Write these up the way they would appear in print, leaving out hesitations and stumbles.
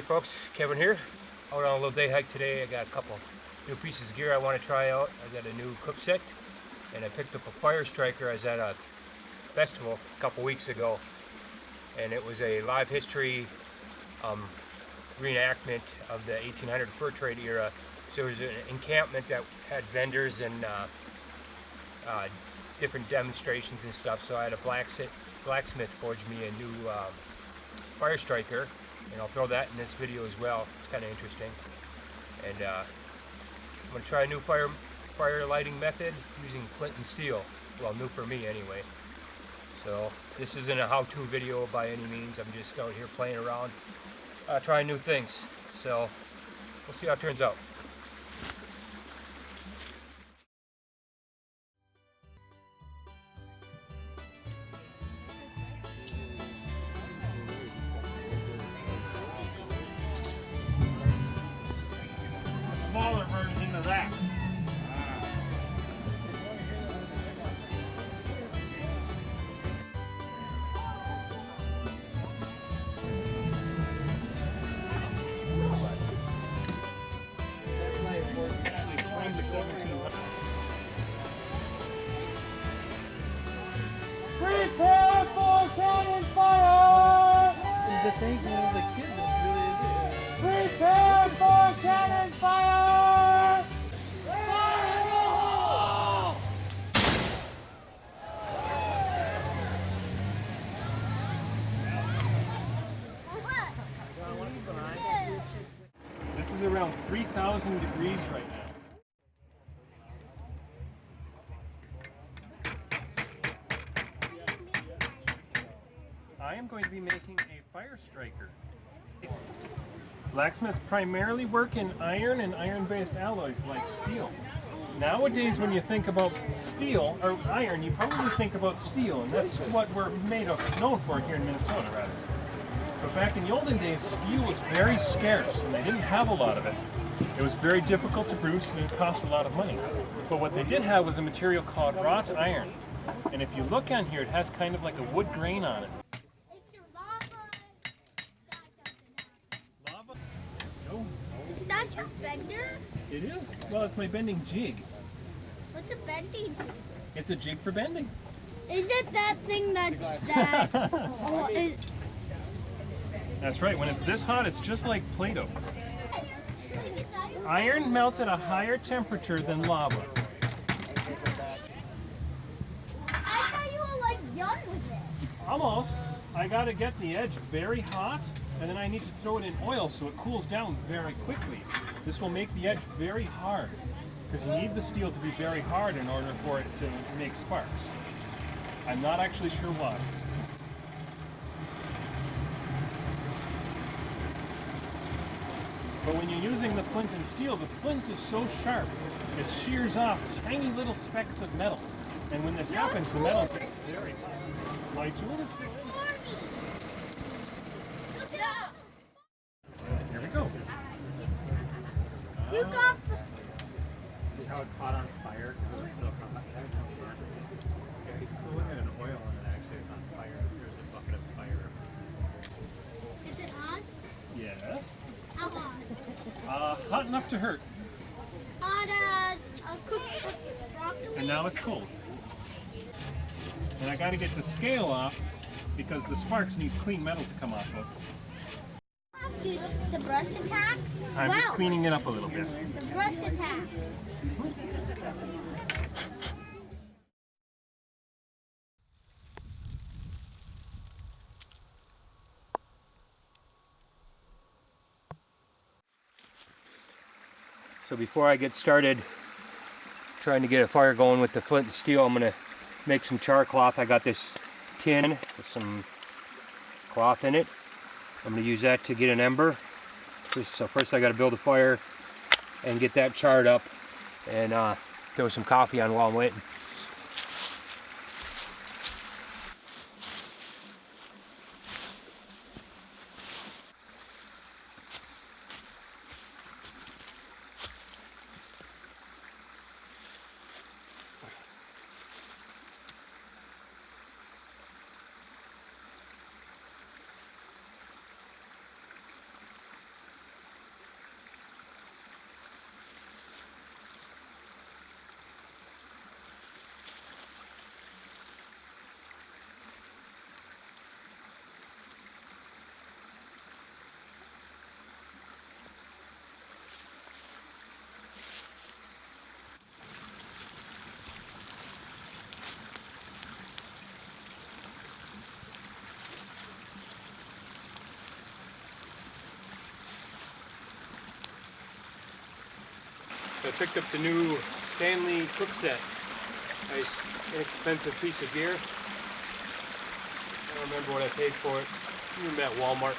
Hey folks, Kevin here. Out on a little day hike today. I got a couple new pieces of gear I want to try out. I got a new cook set, and I picked up a fire striker. I was at a festival a couple weeks ago, and it was a live history reenactment of the 1800 fur trade era. So it was an encampment that had vendors and different demonstrations and stuff. So I had a blacksmith forge me a new fire striker, and I'll throw that in this video as well. It's kind of interesting. And I'm going to try a new fire lighting method using flint and steel. Well, new for me anyway. So this isn't a how-to video by any means. I'm just out here playing around, trying new things. So we'll see how it turns out. Smaller version of that. Prepare for cannon fire! The thing of the kids is really good. Prepare for cannon fire! Fire in the hole! This is around 3,000 degrees right now. I am going to be making a fire striker. Blacksmiths primarily work in iron and iron-based alloys like steel. Nowadays, when you think about steel, or iron, you probably think about steel, and that's what we're known for here in Minnesota, rather. But back in the olden days, steel was very scarce, and they didn't have a lot of it. It was very difficult to produce, and it cost a lot of money. But what they did have was a material called wrought iron. And if you look on here, it has kind of like a wood grain on it. Lava? No. Is that your bender? It is. Well, it's my bending jig. What's a bending? It's a jig for bending. Is it that thing that's that? Oh, That's right. When it's this hot, it's just like Play-Doh. Iron melts at a higher temperature than lava. I thought you were like done with it. Almost. I got to get the edge very hot, and then I need to throw it in oil so it cools down very quickly. This will make the edge very hard, because you need the steel to be very hard in order for it to make sparks. I'm not actually sure why. But when you're using the flint and steel, the flint is so sharp, it shears off tiny little specks of metal. And when this happens, the metal gets very hot. My tool is thick. Here we go. You got. See how it caught on fire because it was so hot? Yeah, he's cooling it in oil and it actually is on fire. There's a bucket of fire. Is it on? Yes. How hot? Hot enough to hurt. Hot as a cooked broccoli. And now it's cold. And I got to get the scale off because the sparks need clean metal to come off of. The brush attacks? I'm just cleaning it up a little bit. The brush attacks. So before I get started trying to get a fire going with the flint and steel, I'm going to make some char cloth. I got this tin with some cloth in it. I'm going to use that to get an ember. So first I got to build a fire and get that charred up, and throw some coffee on while I'm waiting. I picked up the new Stanley cook set. Nice, inexpensive piece of gear. I don't remember what I paid for it. I remember at Walmart.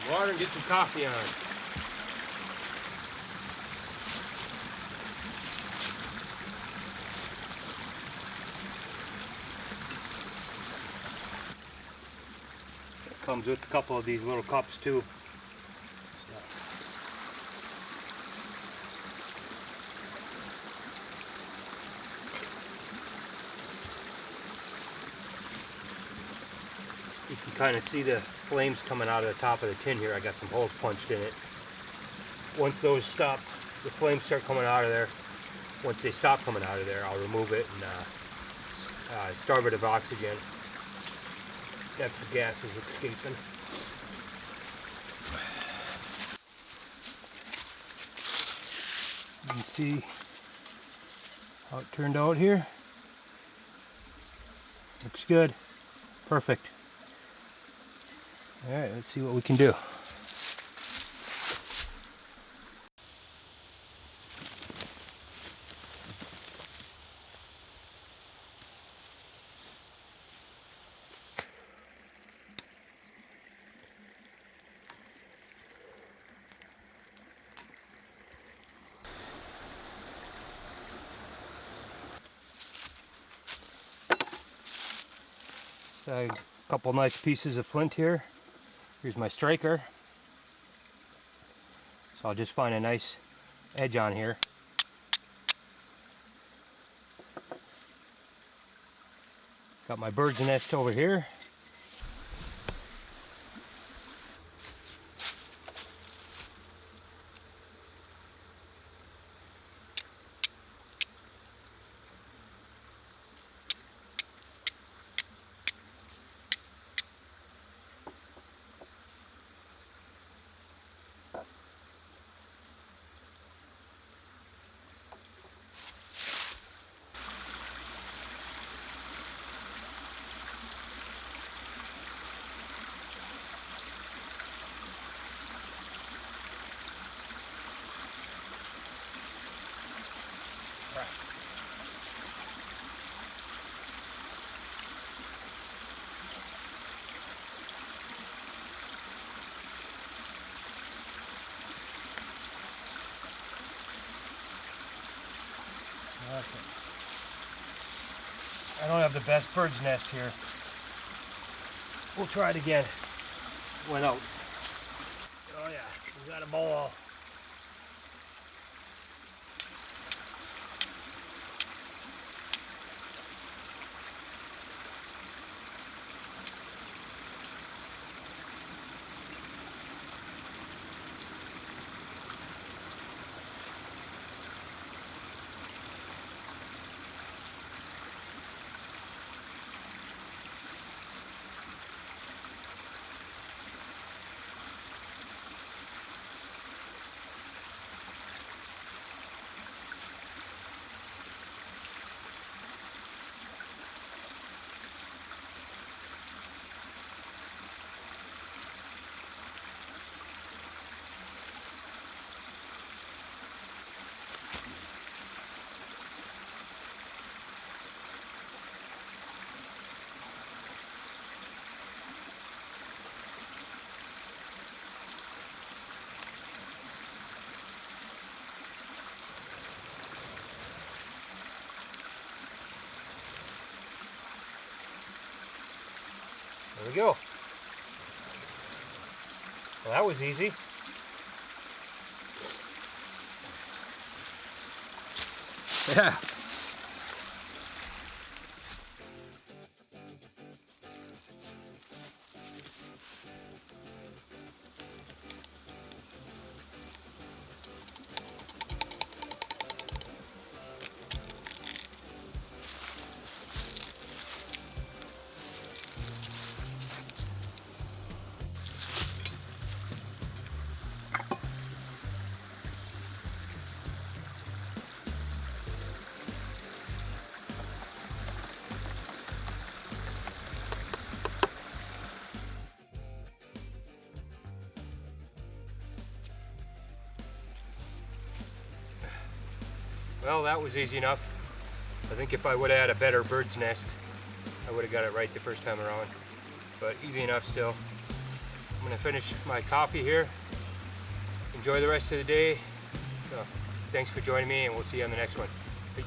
Some water and get some coffee on. It comes with a couple of these little cups too. You can kind of see the flames coming out of the top of the tin here. I got some holes punched in it. Once those stop, the flames start coming out of there. Once they stop coming out of there, I'll remove it and starve it of oxygen. That's the gases escaping. You can see how it turned out here. Looks good. Perfect. Alright, let's see what we can do. A couple nice pieces of flint here. Here's my striker. So I'll just find a nice edge on here. Got my bird's nest over here. Okay. I don't have the best bird's nest here. We'll try it again. Went out. Oh yeah, we got a ball. There we go. Well, that was easy. Yeah. Well, that was easy enough. I think if I would have had a better bird's nest, I would have got it right the first time around. But easy enough still. I'm gonna finish my coffee here. Enjoy the rest of the day. So, thanks for joining me, and we'll see you on the next one. Peace.